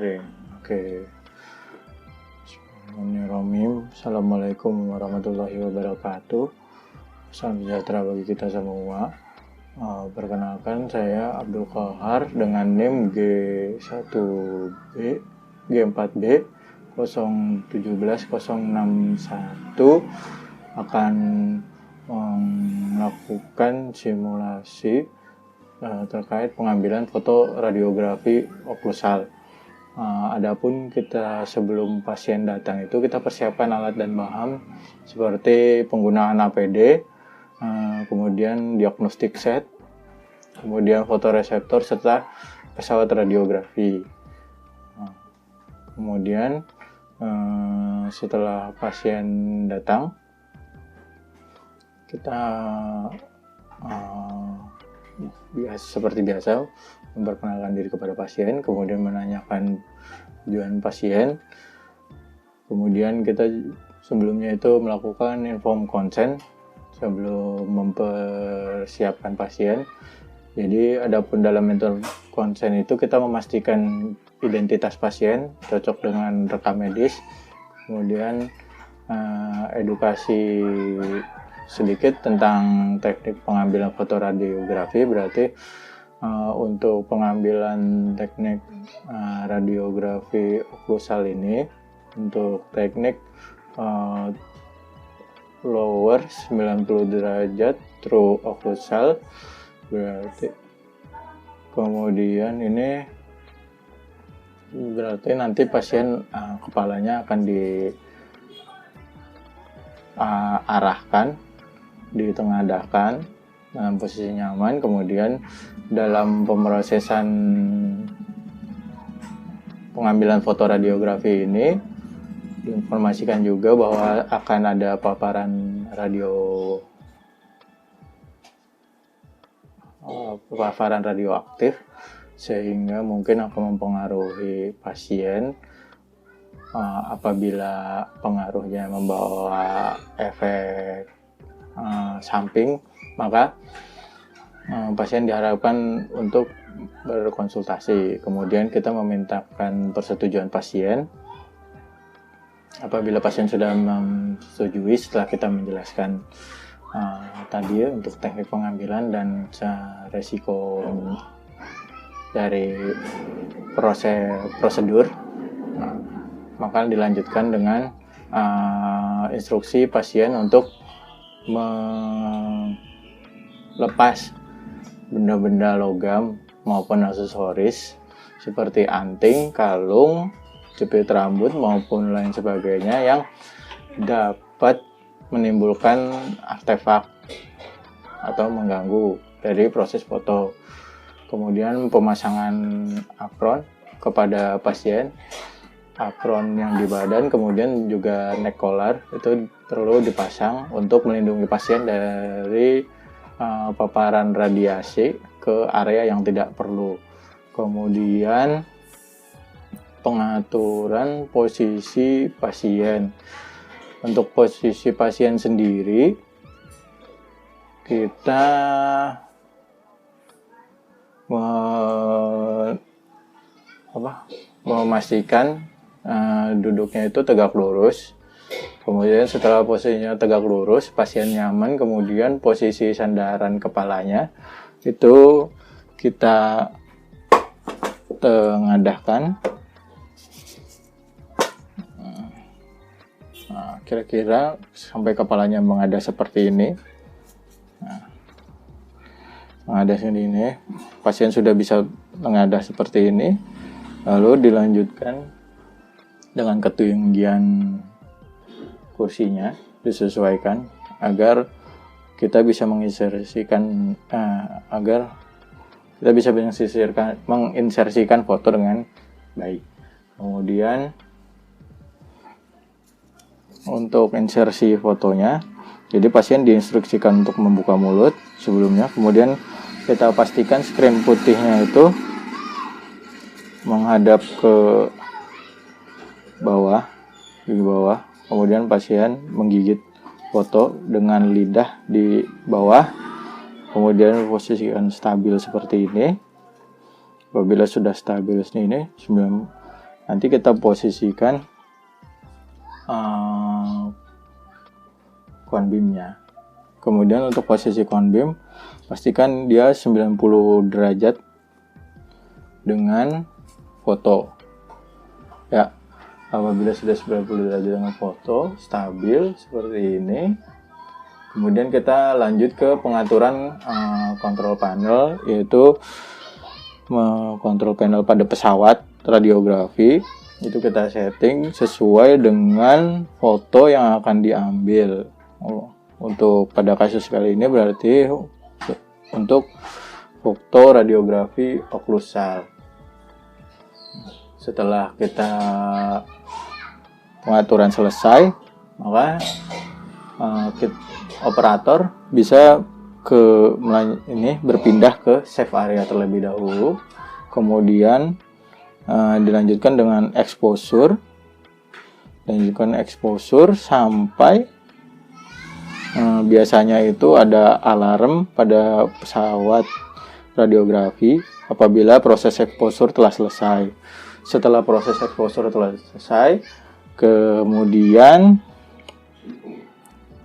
Ring. Oke. Bismillahirrahmanirrahim. Assalamualaikum warahmatullahi wabarakatuh. Salam sejahtera bagi kita semua. Perkenalkan, saya Abdul Qahar dengan NIM G1B G4B 017061 akan melakukan simulasi terkait pengambilan foto radiografi oklusal. Adapun kita sebelum pasien datang itu kita persiapkan alat dan bahan seperti penggunaan APD, kemudian diagnostik set, kemudian fotoreseptor serta pesawat radiografi. Kemudian setelah pasien datang, kita seperti biasa memperkenalkan diri kepada pasien, kemudian menanyakan tujuan pasien, kemudian kita sebelumnya itu melakukan inform consent sebelum mempersiapkan pasien. Jadi adapun dalam inform consent itu kita memastikan identitas pasien cocok dengan rekam medis, kemudian edukasi sedikit tentang teknik pengambilan foto radiografi. Berarti untuk pengambilan teknik radiografi oklusal ini untuk teknik lower 90 derajat true oklusal, berarti kemudian ini berarti nanti pasien kepalanya akan diarahkan, ditengadahkan dalam posisi nyaman. Kemudian dalam pemrosesan pengambilan foto radiografi ini diinformasikan juga bahwa akan ada paparan radioaktif, sehingga mungkin akan mempengaruhi pasien. Apabila pengaruhnya membawa efek samping, maka pasien diharapkan untuk berkonsultasi. Kemudian kita memintakan persetujuan pasien. Apabila pasien sudah menyetujui, setelah kita menjelaskan tadi untuk teknik pengambilan dan resiko dari prosedur, maka dilanjutkan dengan instruksi pasien untuk melepas benda-benda logam maupun aksesoris seperti anting, kalung, jepit rambut maupun lain sebagainya yang dapat menimbulkan artefak atau mengganggu dari proses foto. Kemudian pemasangan apron kepada pasien, apron yang di badan, kemudian juga neck collar itu perlu dipasang untuk melindungi pasien dari paparan radiasi ke area yang tidak perlu. Kemudian pengaturan posisi pasien. Untuk posisi pasien sendiri, kita memastikan duduknya itu tegak lurus. Kemudian setelah posisinya tegak lurus, pasien nyaman, kemudian posisi sandaran kepalanya itu kita tengadahkan. Kira-kira sampai kepalanya menghadap seperti ini. Menghadap ini, pasien sudah bisa menghadap seperti ini. Lalu dilanjutkan dengan ketinggian kursinya disesuaikan agar kita bisa menginsersikan menginsersikan foto dengan baik. Kemudian untuk insersi fotonya, jadi pasien diinstruksikan untuk membuka mulut sebelumnya, kemudian kita pastikan skrin putihnya itu menghadap ke bawah, di bawah. Kemudian pasien menggigit foto dengan lidah di bawah, kemudian posisikan stabil seperti ini. Apabila sudah stabil ini, nanti kita posisikan cone beamnya. Kemudian untuk posisi cone beam, pastikan dia 90 derajat dengan foto. Ya, apabila sudah 90 derajat dengan foto, stabil seperti ini. Kemudian kita lanjut ke pengaturan kontrol panel, yaitu kontrol panel pada pesawat radiografi. Itu kita setting sesuai dengan foto yang akan diambil. Untuk pada kasus kali ini berarti untuk foto radiografi oklusal. Setelah kita pengaturan selesai, maka operator bisa berpindah ke save area terlebih dahulu, kemudian dilanjutkan dengan exposure, sampai biasanya itu ada alarm pada pesawat radiografi apabila proses exposure telah selesai. Setelah proses exposure telah selesai, kemudian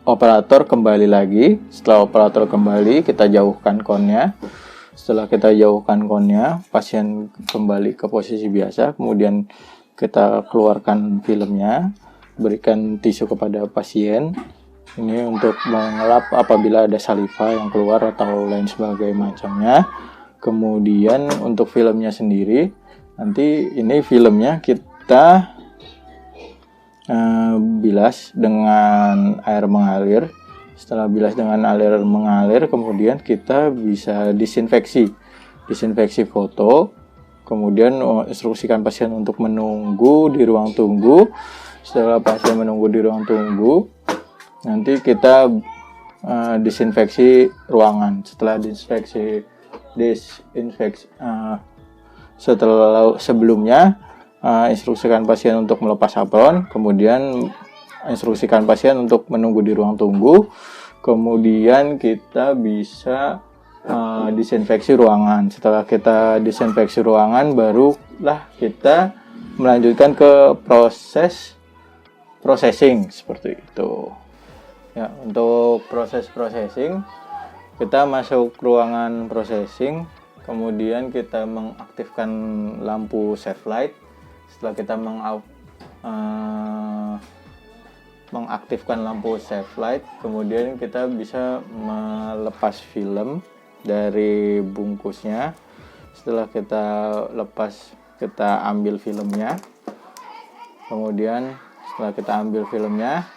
operator kembali lagi. Setelah operator kembali, kita jauhkan cone-nya. Setelah kita jauhkan cone-nya, pasien kembali ke posisi biasa. Kemudian kita keluarkan filmnya, berikan tisu kepada pasien. Ini untuk mengelap apabila ada saliva yang keluar atau lain sebagainya macamnya. Kemudian untuk filmnya sendiri, nanti ini filmnya kita bilas dengan air mengalir. Setelah bilas dengan air mengalir, kemudian kita bisa disinfeksi foto. Kemudian instruksikan pasien untuk menunggu di ruang tunggu. Setelah pasien menunggu di ruang tunggu, nanti kita disinfeksi ruangan. Setelah sebelumnya instruksikan pasien untuk melepas apron, kemudian instruksikan pasien untuk menunggu di ruang tunggu, kemudian kita bisa disinfeksi ruangan. Setelah kita disinfeksi ruangan, barulah kita melanjutkan ke processing seperti itu. Ya, untuk proses processing, kita masuk ruangan processing, kemudian kita mengaktifkan lampu save light. Setelah kita mengaktifkan lampu save light, kemudian kita bisa melepas film dari bungkusnya. Setelah kita lepas, kita ambil filmnya. Kemudian setelah kita ambil filmnya,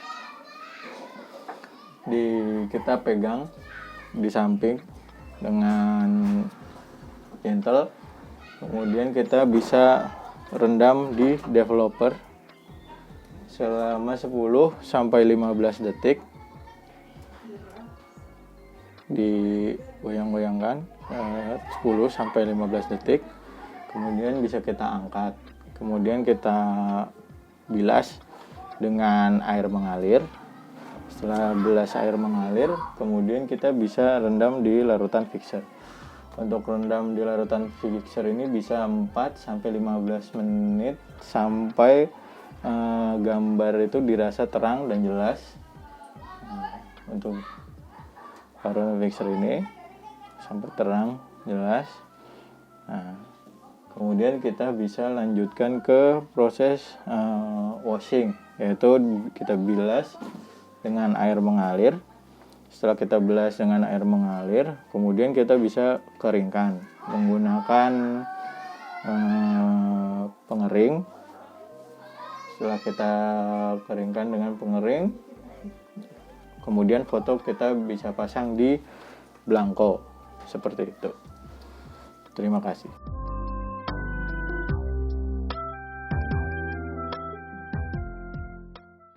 kita pegang di samping dengan gentle. Kemudian kita bisa rendam di developer selama 10 sampai 15 detik. Digoyang-goyangkan 10 sampai 15 detik. Kemudian bisa kita angkat. Kemudian kita bilas dengan air mengalir. Setelah bilas air mengalir, kemudian kita bisa rendam di larutan fixer. Untuk rendam di larutan fixer ini bisa 4 sampai 15 menit sampai gambar itu dirasa terang dan jelas. Untuk larutan fixer ini sampai terang jelas. Kemudian kita bisa lanjutkan ke proses washing, yaitu kita bilas dengan air mengalir. Setelah kita bilas dengan air mengalir, kemudian kita bisa keringkan menggunakan pengering. Setelah kita keringkan dengan pengering, kemudian foto kita bisa pasang di blanko seperti itu. Terima kasih.